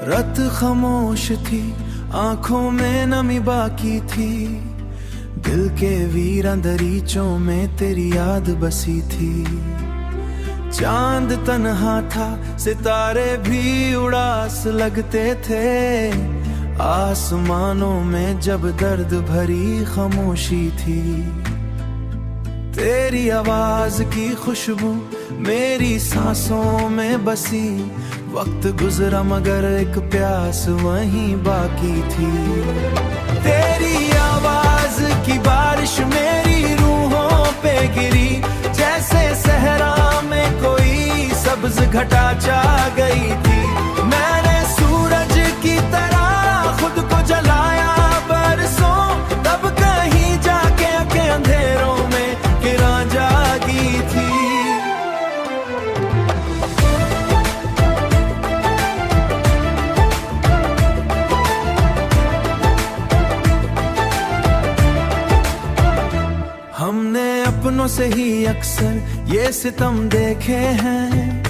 रत खामोश थी, आंखों में नमी बाकी थी, दिल के वीरां दरीचों में तेरी याद बसी थी। चांद तन्हा था, सितारे भी उड़ास लगते थे, आसमानों में जब दर्द भरी खामोशी थी। तेरी आवाज की खुशबू मेरी सांसों में बसी, वक्त गुजरा मगर एक प्यास वहीं बाकी थी। तेरी आवाज की बारिश मेरी रूहों पे गिरी, जैसे सहरा में कोई सब्ज घटा छा गई थी। मैंने सूरज की तरह खुद को जलाया बरसों, तब कहीं जाके के अंधेरों में किरण जागी थी। हमने अपनों से ही अक्सर ये सितम देखे हैं,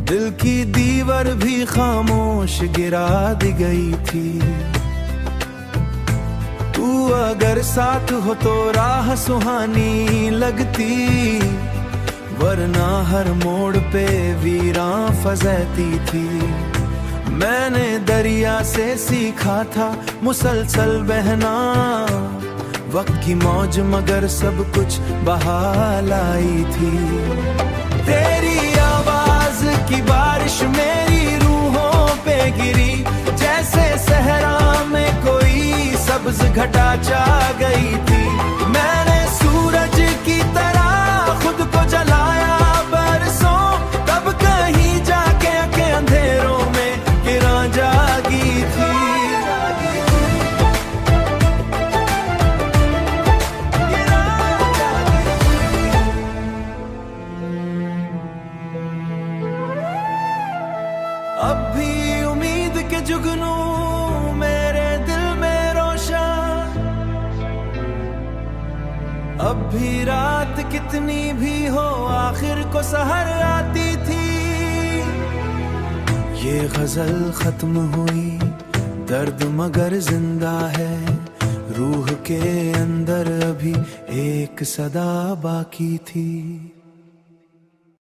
दिल की दीवार भी खामोश गिरा दी गई थी। तू अगर साथ हो तो राह सुहानी लगती, वरना हर मोड़ पे वीरां फजैती थी। मैंने दरिया से सीखा था मुसलसल बहना, वक्त की मौज मगर सब कुछ बहा लाई थी। तेरी आवाज की बारिश मेरी रूहों पे गिरी, जैसे सहरा में कोई सब्ज घटा छा गई थी। मैंने सूरज की तरह खुद को जलाया बरसों, तब कहीं जाके के अंधेरों में किरण जागी थी। अब भी उम्मीद के जुगनू मेरे दिल में रोशन, अब भी रात कितनी भी हो आखिर को सहर आती थी। ये गजल खत्म हुई, दर्द मगर जिंदा है, रूह के अंदर अभी एक सदा बाकी थी।